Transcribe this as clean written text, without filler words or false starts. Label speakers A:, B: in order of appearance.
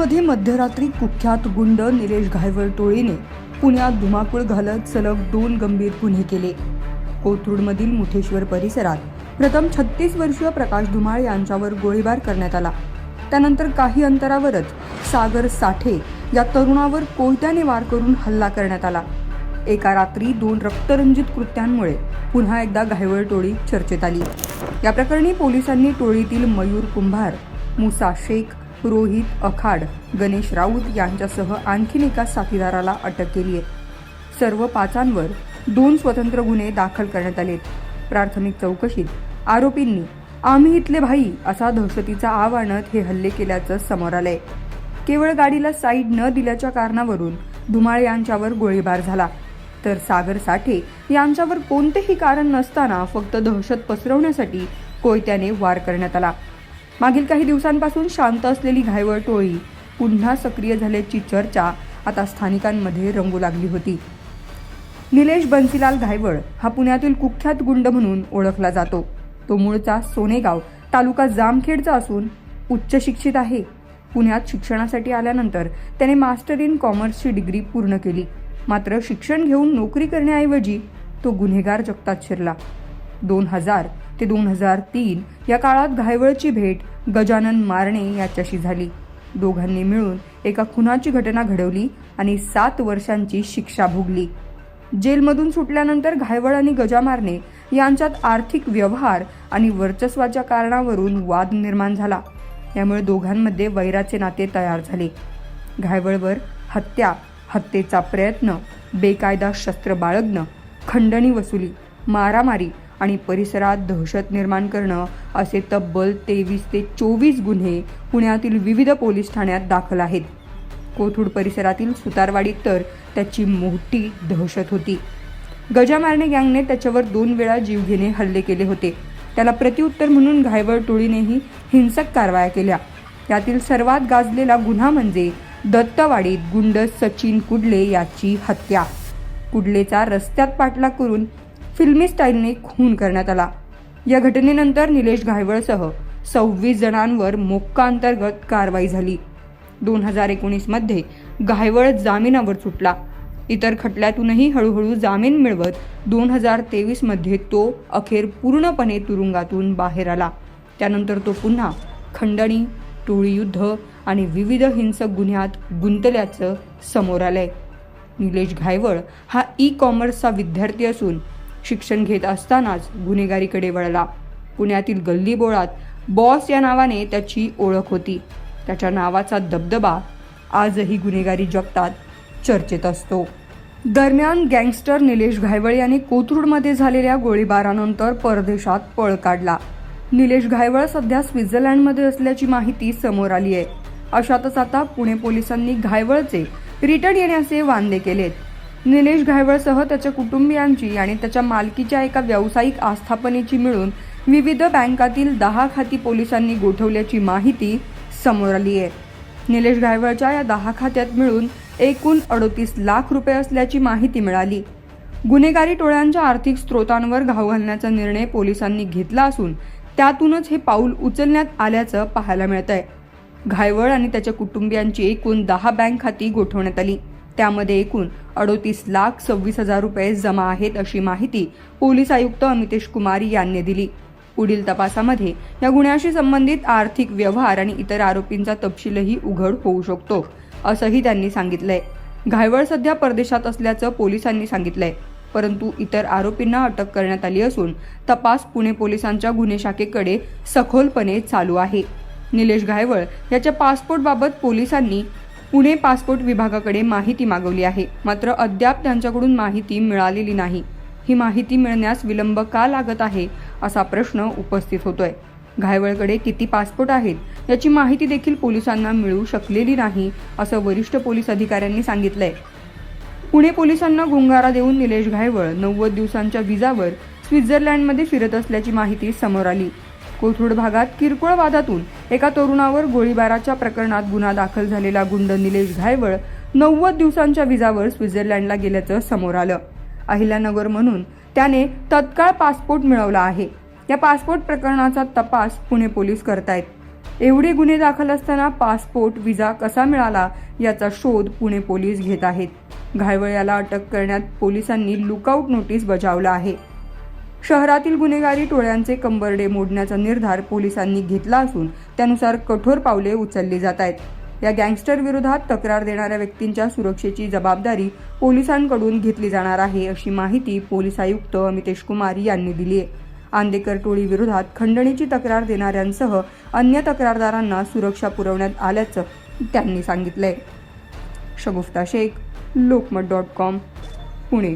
A: कोथरूडमध्ये मध्यरात्री कुख्यात गुंड निलेश घायवळ टोळीने पुण्यात धुमाकूळ घालत सलग 2 गंभीर गुन्हे केले। कोथरूडमधील मुठेश्वर परिसरात प्रथम 36 वर्षीय प्रकाश धुमाळ यांच्यावर गोळीबार करण्यात आला। त्यानंतर काही अंतरावरच सागर साठे या तरुणावर कोयत्याने वार करून हल्ला करण्यात आला। एका रात्री 2 रक्तरंजित कृत्यांमुळे पुन्हा एकदा घायवळ टोळी चर्चेत आली। या प्रकरणी पोलिसांनी टोळीतील मयूर कुंभार, मुसा शेख, रोहित अखाड, गणेश राऊत यांच्यासह आणखी एका साथीदाराला अटक केली आहे। सर्व पाचांवर 2 स्वतंत्र गुन्हे दाखल करण्यात आलेत। प्राथमिक चौकशीत आरोपींनी आम्ही इथले भाई असा दहशतीचा आव आणत हे हल्ले केल्याचं समोर आलंय। केवळ गाडीला साईड न दिल्याच्या कारणावरून धुमाळ यांच्यावर गोळीबार झाला, तर सागर साठे यांच्यावर कोणतेही कारण नसताना फक्त दहशत पसरवण्यासाठी कोयत्याने वार करण्यात आला। मागील काही दिवसांपासून शांत असलेली घायवळ टोळी पुन्हा सक्रिय झाल्याची चर्चा आता स्थानिकांमध्ये रंगू लागली होती। निलेश बन्सीलाल घायवळ हा पुण्यातील कुख्यात गुंड म्हणून ओळखला जातो। तो मूळचा सोनेगाव तालुका जामखेडचा असून उच्च शिक्षित आहे। पुण्यात शिक्षणासाठी आल्यानंतर त्याने मास्टर इन कॉमर्सची डिग्री पूर्ण केली, मात्र शिक्षण घेऊन नोकरी करण्याऐवजी तो गुन्हेगार जगतात शिरला। 2000 ते 2003 या काळात घायवळची भेट गजानन मारणे याच्याशी झाली। दोघांनी मिळून एका खुनाची घटना घडवली आणि 7 वर्षांची शिक्षा भोगली। जेलमधून सुटल्यानंतर घायवळ आणि गजा मारणे यांच्यात आर्थिक व्यवहार आणि वर्चस्वाच्या कारणावरून वाद निर्माण झाला। यामुळे दोघांमध्ये वैराचे नाते तयार झाले। घायवळवर हत्या, हत्येचा प्रयत्न, बेकायदा शस्त्र बाळगणं, खंडणी वसुली, मारामारी आणि परिसरात दहशत निर्माण करणं असे तब्बल 23 ते 24 गुन्हे पुण्यातील विविध पोलीस ठाण्यात दाखल आहेत। कोथरूड परिसरातील सुतारवाडीत तर त्याची मोठी दहशत होती। गजा मारणे गँगने त्याच्यावर 2 वेळा जीवघेणे हल्ले केले होते। त्याला प्रत्युत्तर म्हणून घायवळ टोळीनेही हिंसक कारवाया केल्या। यातील सर्वात गाजलेला गुन्हा म्हणजे दत्तवाडीत गुंड सचिन कुडले याची हत्या। कुडलेचा रस्त्यात पाठलाग करून फिल्मी स्टाईलने खून करण्यात आला। या घटनेनंतर निलेश घायवळसह 26 जणांवर मोक्का अंतर्गत कारवाई झाली। 2019 मध्ये घायवळ जामिनावर सुटला। इतर खटल्यातूनही हळूहळू जामीन मिळवत 2023 मध्ये तो अखेर पूर्णपणे तुरुंगातून बाहेर आला। त्यानंतर तो पुन्हा खंडणी, टोळीयुद्ध आणि विविध हिंसक गुन्ह्यात गुंतल्याचं समोर आलंय। निलेश घायवळ हा ई-कॉमर्सचा विद्यार्थी असून शिक्षण घेत असतानाच गुन्हेगारीकडे वळला। पुण्यातील गल्लीबोळात बॉस या नावाने त्याची ओळख होती। त्याच्या नावाचा दबदबा आजही गुन्हेगारी जगतात चर्चेत असतो। दरम्यान गँगस्टर निलेश घायवळ याने कोथरूडमध्ये झालेल्या गोळीबारानंतर परदेशात पळ काढला। निलेश घायवळ सध्या स्वित्झर्लंडमध्ये असल्याची माहिती समोर आली आहे। अशातच आता पुणे पोलिसांनी घायवळचे रिटर्न येण्याचे वांदे केलेत। निलेश घायवळसह त्याच्या कुटुंबियांची आणि त्याच्या मालकीच्या एका व्यावसायिक आस्थापनेची मिळून विविध बँकातील 10 खाती पोलिसांनी गोठवल्याची माहिती समोर आली आहे। निलेश घायवळच्या या 10 खात्यात मिळून एकूण 38 लाख रुपये असल्याची माहिती मिळाली। गुन्हेगारी टोळ्यांच्या आर्थिक स्रोतांवर घाव घालण्याचा निर्णय पोलिसांनी घेतला असून त्यातूनच हे पाऊल उचलण्यात आल्याचं पाहायला मिळतंय। घायवळ आणि त्याच्या कुटुंबियांची एकूण 10 बँक खाती गोठवण्यात आली। त्यामध्ये एकूण 38,26,000 रुपये जमा आहेत अशी माहिती पोलीस आयुक्त अमितेश कुमार यांनी दिली। पुढील तपासामध्ये या गुन्ह्याशी संबंधित आर्थिक व्यवहार आणि इतर आरोपींचा तपशीलही उघड होऊ शकतो असंही त्यांनी सांगितलंय। घायवळ सध्या परदेशात असल्याचं पोलिसांनी सांगितलंय, परंतु इतर आरोपींना अटक करण्यात आली असून तपास पुणे पोलिसांच्या गुन्हे शाखेकडे सखोलपणे चालू आहे। निलेश घायवळ याच्या पासपोर्टबाबत पोलिसांनी पुणे पासपोर्ट विभागाकडे माहिती मागवली आहे, मात्र अद्याप त्यांच्याकडून माहिती मिळालेली नाही। ही माहिती मिळण्यास विलंब का लागत आहे असा प्रश्न उपस्थित होतोय। घायवळकडे किती पासपोर्ट आहेत याची माहिती देखील पोलिसांना मिळू शकलेली नाही असं वरिष्ठ पोलीस अधिकाऱ्यांनी सांगितलंय। पुणे पोलिसांना गुंगारा देऊन निलेश घायवळ 90 दिवसांच्या विजावर स्वित्झर्लंडमध्ये फिरत असल्याची माहिती समोर आली। कोथरूड भागात किरकोळ वादातून एका तरुणावर गोळीबाराच्या प्रकरणात गुन्हा दाखल झालेला गुंड निलेश घायवळ 90 दिवसांच्या विजावर स्वित्झर्लंडला गेल्याचं समोर आलं। अहिल्यानगर म्हणून त्याने तत्काळ पासपोर्ट मिळवला आहे। या पासपोर्ट प्रकरणाचा तपास पुणे पोलीस करतायत। एवढे गुन्हे दाखल असताना पासपोर्ट व्हिसा कसा मिळाला याचा शोध पुणे पोलीस घेत आहेत। घायवळ याला अटक करण्यात पोलिसांनी लुकआउट नोटीस बजावला आहे। शहरातील गुन्हेगारी टोळ्यांचे कंबरडे मोडण्याचा निर्धार पोलिसांनी घेतला असून त्यानुसार कठोर पावले उचलली जात आहेत। या गँगस्टर विरोधात तक्रार देणाऱ्या व्यक्तींच्या सुरक्षेची जबाबदारी पोलिसांकडून घेतली जाणार आहे, अशी माहिती पोलीस आयुक्त अमितेश कुमार यांनी दिली आहे। आंदेकर टोळी विरोधात खंडणीची तक्रार देणाऱ्यांसह अन्य तक्रारदारांना सुरक्षा पुरवण्यात आल्याचं त्यांनी सांगितलंय। शगुफ्ता शेख, लोकमत.com, पुणे।